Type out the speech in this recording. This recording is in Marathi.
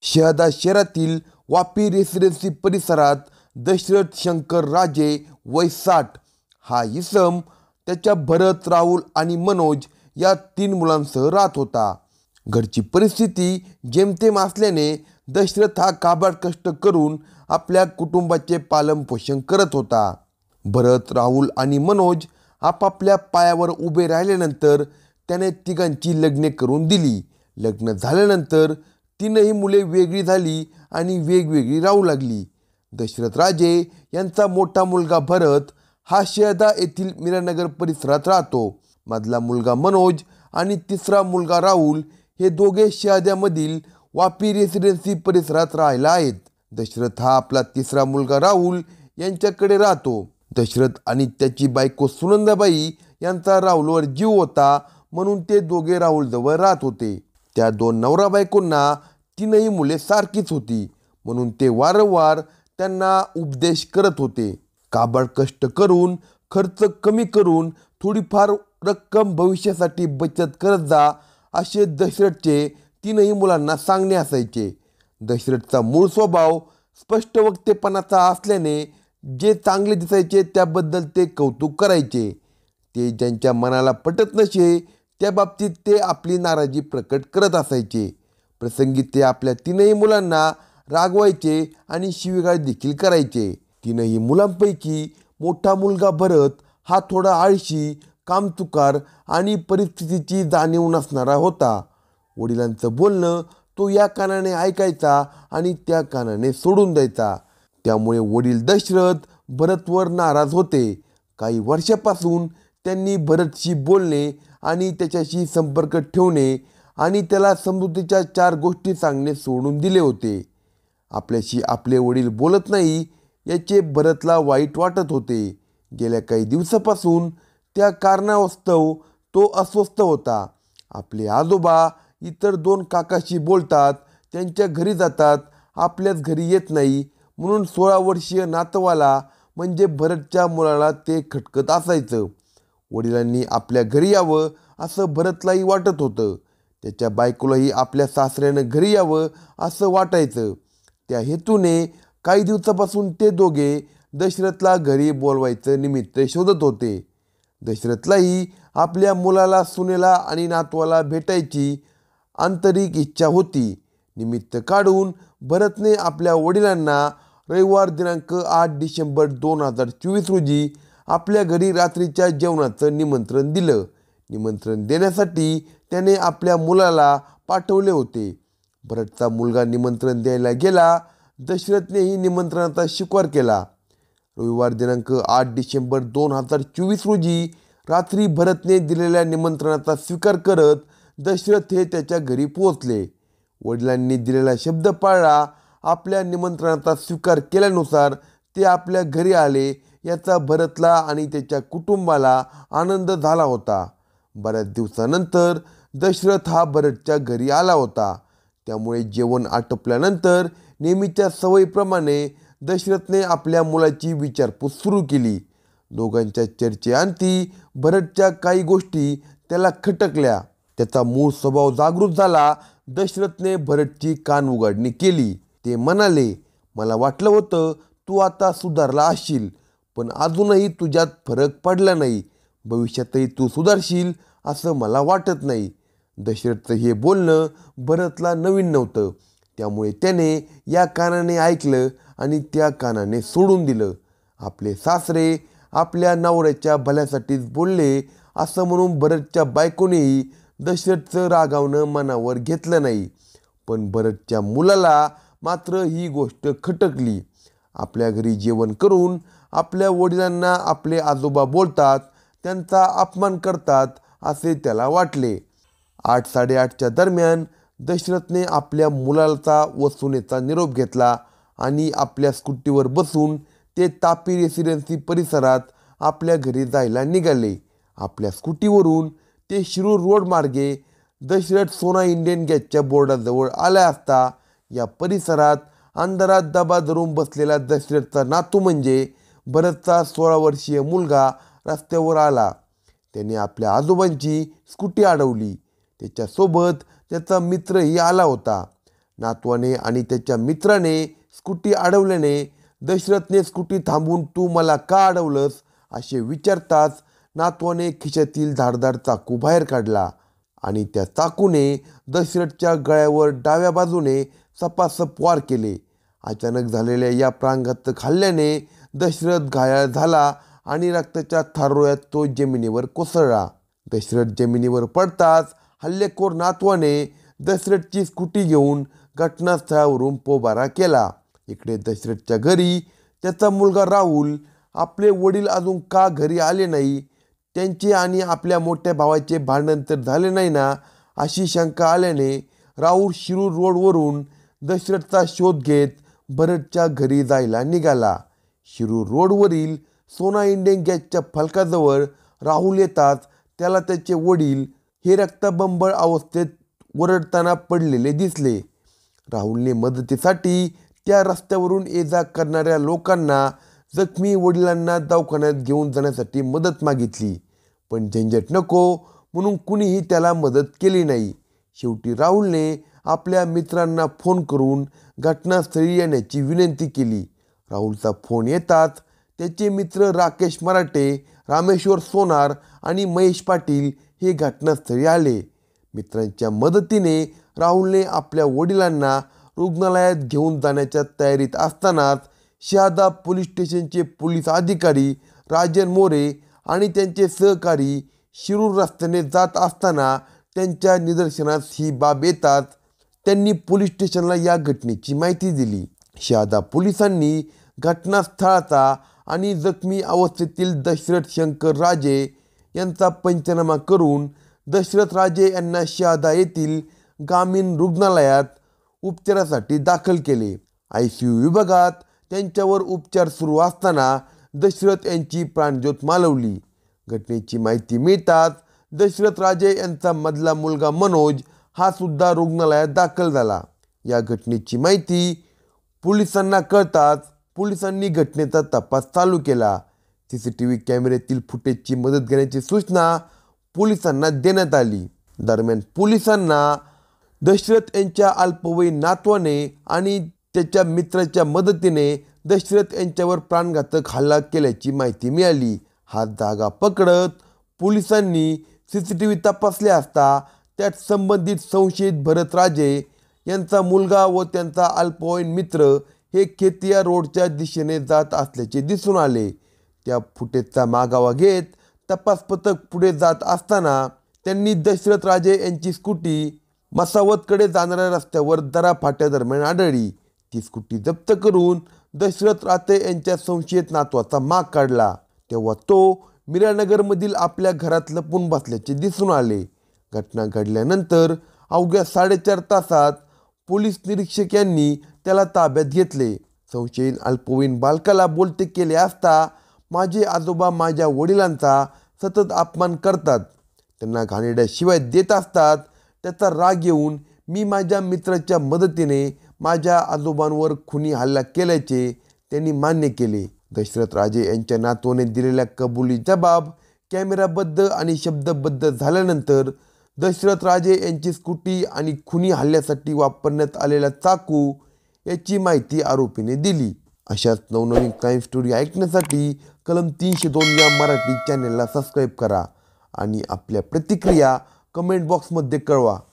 शहादा शहरातील वापी रेसिडेन्सी परिसरात दशरथ शंकर राजे वय 60 हा इसम त्याच्या भरत, राहुल आणि मनोज या 3 मुलांसह राहत होता. घरची परिस्थिती जेमतेम असल्याने दशरथ हा काबाड कष्ट करून आपल्या कुटुंबाचे पालनपोषण करत होता. भरत, राहुल आणि मनोज आपापल्या पायावर उभे राहिल्यानंतर त्याने तिघांची लग्ने करून दिली. लग्न झाल्यानंतर 3ही मुले वेगळी झाली आणि वेगवेगळी राहू लागली. दशरथ राजे यांचा मोठा मुलगा भरत हा शहादा येथील मीरानगर परिसरात राहतो. मधला मुलगा मनोज आणि तिसरा मुलगा राहुल हे दोघे शहाद्यामधील वापी रेसिडेन्सी परिसरात राहायला आहेत. दशरथ हा आपला तिसरा मुलगा राहुल यांच्याकडे राहतो. दशरथ आणि त्याची बायको सुनंदाबाई यांचा राहुलवर जीव होता, म्हणून ते दोघे राहुलजवळ राहत होते. त्या 2 नवरा बायकोंना 3ही मुले सारखीच होती, म्हणून ते वारंवार त्यांना उपदेश करत होते. काबाड कष्ट करून, खर्च कमी करून थोडीफार रक्कम भविष्यासाठी बचत करत जा, असे दशरथचे 3ही मुलांना सांगणे असायचे. दशरथचा मूळ स्वभाव स्पष्ट वक्तेपणाचा असल्याने जे चांगले दिसायचे त्याबद्दल ते कौतुक करायचे. ते ज्यांच्या मनाला पटत नसे त्या बाबतीत ते आपली नाराजी प्रकट करत असायचे. प्रसंगी ते आपल्या 3ही मुलांना रागवायचे आणि शिवीगाळ देखील करायचे. 3ही मुलांपैकी मोठा मुलगा भरत हा थोडा आळशी, कामचुकार आणि परिस्थितीची जाणीव नसणारा होता. वडिलांचं बोलणं तो या कानाने ऐकायचा आणि त्या कानाने सोडून द्यायचा. त्यामुळे वडील दशरथ भरतवर नाराज होते. काही वर्षापासून त्यांनी भरतशी बोलणे आणि त्याच्याशी संपर्क ठेवणे आणि त्याला समजुतीच्या 4 गोष्टी सांगणे सोडून दिले होते. आपल्याशी आपले वडील बोलत नाही याचे भरतला वाईट वाटत होते. गेल्या काही दिवसापासून त्या कारणास्तव तो अस्वस्थ होता. आपले आजोबा इतर 2 काकाशी बोलतात, त्यांच्या घरी जातात, आपल्याच घरी येत नाही, म्हणून 16 वर्षीय नातवाला म्हणजे भरतच्या मुलाला ते खटकत असायचं. वडिलांनी आपल्या घरी यावं असं भरतलाही वाटत होतं. त्याच्या बायकोलाही आपल्या सासऱ्यानं घरी यावं असं वाटायचं. त्या हेतूने काही दिवसापासून ते दोघे दशरथला घरी बोलवायचं निमित्त शोधत होते. दशरथलाही आपल्या मुलाला, सुनेला आणि नातवाला भेटायची आंतरिक इच्छा होती. निमित्त काढून भरतने आपल्या वडिलांना रविवार दिनांक 8 डिसेंबर 2024 रोजी आपल्या घरी रात्रीच्या जेवणाचं निमंत्रण दिलं. निमंत्रण देण्यासाठी त्याने आपल्या मुलाला पाठवले होते. भरतचा मुलगा निमंत्रण द्यायला गेला. दशरथनेही निमंत्रणाचा स्वीकार केला. रविवार दिनांक 8 डिसेंबर 2024 रोजी रात्री भरतने दिलेल्या निमंत्रणाचा स्वीकार करत दशरथ हे त्याच्या घरी पोहोचले. वडिलांनी दिलेला शब्द पाळला. आपल्या निमंत्रणाचा स्वीकार केल्यानुसार ते आपल्या घरी आले याचा भरतला आणि त्याच्या कुटुंबाला आनंद झाला होता. बऱ्याच दिवसानंतर दशरथ हा भरतच्या घरी आला होता. त्यामुळे जेवण आटोपल्यानंतर नेहमीच्या सवयीप्रमाणे दशरथने आपल्या मुलाची विचारपूस सुरू केली. दोघांच्या चर्चेअंती भरतच्या काही गोष्टी त्याला खटकल्या. त्याचा मूळ स्वभाव जागृत झाला. दशरथने भरतची कान उघडणी केली. ते म्हणाले, मला वाटलं होतं तू आता सुधारला असशील, पण अजूनही तुझ्यात फरक पडला नाही. भविष्यातही तू सुधारशील असं मला वाटत नाही. दशरथचं हे बोलणं भरतला नवीन नव्हतं. त्यामुळे त्याने या कानाने ऐकलं आणि त्या कानाने सोडून दिलं. आपले सासरे आपल्या नवऱ्याच्या भल्यासाठीच बोलले असं म्हणून भरतच्या बायकोनेही दशरथचं रागावणं मनावर घेतलं नाही. पण भरतच्या मुलाला मात्र ही गोष्ट खटकली. आपल्या घरी जेवण करून आपल्या वडिलांना आपले आजोबा बोलतात, त्यांचा अपमान करतात असे त्याला वाटले. 8-8:30च्या दरम्यान दशरथने आपल्या मुलाचा व सुनेचा निरोप घेतला आणि आपल्या स्कूटीवर बसून ते तापी रेसिडेन्सी परिसरात आपल्या घरी जायला निघाले. आपल्या स्कूटीवरून ते शिरूर रोड मार्गे दशरथ सोना इंडियन गॅसच्या बोर्डाजवळ आला असता या परिसरात अंधारात दबा धरून बसलेला दशरथचा नातू म्हणजे भरतचा 16 वर्षीय मुलगा रस्त्यावर आला. त्याने आपल्या आजोबांची स्कूटी अडवली. त्याच्यासोबत त्याचा मित्रही आला होता. नातवाने आणि त्याच्या मित्राने स्कूटी अडवल्याने दशरथने स्कूटी थांबवून तू मला का अडवलंस असे विचारताच नातवाने खिशातील धारदार चाकू बाहेर काढला आणि त्या चाकूने दशरथच्या गळ्यावर डाव्या बाजूने सपासप वार केले. अचानक झालेल्या या प्राणघातक हल्ल्याने दशरथ घायाळ झाला आणि रक्ताच्या थारोळ्यात तो जमिनीवर कोसळला. दशरथ जमिनीवर पडताच हल्लेखोर नातवाने दशरथची स्कूटी घेऊन घटनास्थळावरून पोबारा केला. इकडे दशरथच्या घरी त्याचा मुलगा राहुल, आपले वडील अजून का घरी आले नाही, त्यांचे आणि आपल्या मोठ्या भावाचे भांडण तर झाले नाही ना अशी शंका आल्याने राहुल शिरूर रोडवरून दशरथचा शोध घेत भरतच्या घरी जायला निघाला. शिरूर रोडवरील सोना इंडियन गॅसच्या फलकाजवळ राहुल येताच त्याला त्याचे वडील हे रक्तबंबाळ अवस्थेत ओरडताना पडलेले दिसले. राहुलने मदतीसाठी त्या रस्त्यावरून ये जा करणाऱ्या लोकांना जखमी वडिलांना दवाखान्यात घेऊन जाण्यासाठी मदत मागितली, पण झंझट नको म्हणून कुणीही त्याला मदत केली नाही. शेवटी राहुलने आपल्या मित्रांना फोन करून घटनास्थळी येण्याची विनंती केली. राहुलचा फोन येताच त्याचे मित्र राकेश मराठे, रामेश्वर सोनार आणि महेश पाटील हे घटनास्थळी आले. मित्रांच्या मदतीने राहुलने आपल्या वडिलांना रुग्णालयात घेऊन जाण्याच्या तयारीत असतानाच शहादा पोलीस स्टेशनचे पोलीस अधिकारी राजन मोरे आणि त्यांचे सहकारी शिरूर रस्त्याने जात असताना त्यांच्या निदर्शनास ही बाब येताच त्यांनी पोलीस स्टेशनला या घटनेची माहिती दिली. शहादा पोलिसांनी घटनास्थळाचा आणि जखमी अवस्थेतील दशरथ शंकर राजे यांचा पंचनामा करून दशरथ राजे यांना शहादा येथील ग्रामीण रुग्णालयात उपचारासाठी दाखल केले. ICU विभागात त्यांच्यावर उपचार सुरू असताना दशरथ यांची प्राणज्योत मालवली. घटनेची माहिती मिळताच दशरथ राजे यांचा मधला मुलगा मनोज हा सुद्धा रुग्णालयात दाखल झाला. या घटनेची माहिती पोलिसांना कळताच पोलिसांनी घटनेचा तपास चालू केला. CCTV कॅमेऱ्यातील फुटेजची मदत घेण्याची सूचना पोलिसांना देण्यात आली. दरम्यान पोलिसांना दशरथ यांच्या अल्पवयीन नातवाने आणि त्याच्या मित्राच्या मदतीने दशरथ यांच्यावर प्राणघातक हल्ला केल्याची माहिती मिळाली. हा धागा पकडत पोलिसांनी CCTV तपासले असता त्यात संबंधित संशयित भरत राजे यांचा मुलगा व त्यांचा अल्पवयीन मित्र हे खेतिया रोडच्या दिशेने जात असल्याचे दिसून आले. त्या फुटेजचा मागोवा घेत तपास पथक पुढे जात असताना त्यांनी दशरथ राजे यांची स्कूटी मसावतकडे जाणाऱ्या रस्त्यावर दरा फाट्यादरम्यान आढळली. ती स्कूटी जप्त करून दशरथ राजे यांच्या संशयित नातवाचा माग काढला. तेव्हा तो मीरानगरमधील आपल्या घरात लपून बसल्याचे दिसून आले. घटना घडल्यानंतर अवघ्या 4.5 तासात पोलीस निरीक्षक यांनी त्याला ताब्यात घेतले. संशयित अल्पवयीन बालकाला बोलते केले असता माझे आजोबा माझ्या वडिलांचा सतत अपमान करतात, त्यांना घाणेरड्या शिवाय देत असतात. त्याचा राग येऊन मी माझ्या मित्राच्या मदतीने माझ्या आजोबांवर खुनी हल्ला केल्याचे त्यांनी मान्य केले. दशरथ राजे यांच्या नातवाने दिलेल्या कबुली जबाब कॅमेराबद्ध आणि शब्दबद्ध झाल्यानंतर दशरथ राजे यांची स्कूटी आणि खुनी हल्ल्यासाठी वापरण्यात आलेला चाकू याची माहिती आरोपीने दिली. अशाच नवनवीन क्राईम स्टोरी ऐकण्यासाठी कलम 302 या मराठी चॅनेलला सबस्क्राईब करा आणि आपल्या प्रतिक्रिया कमेंट बॉक्समध्ये कळवा.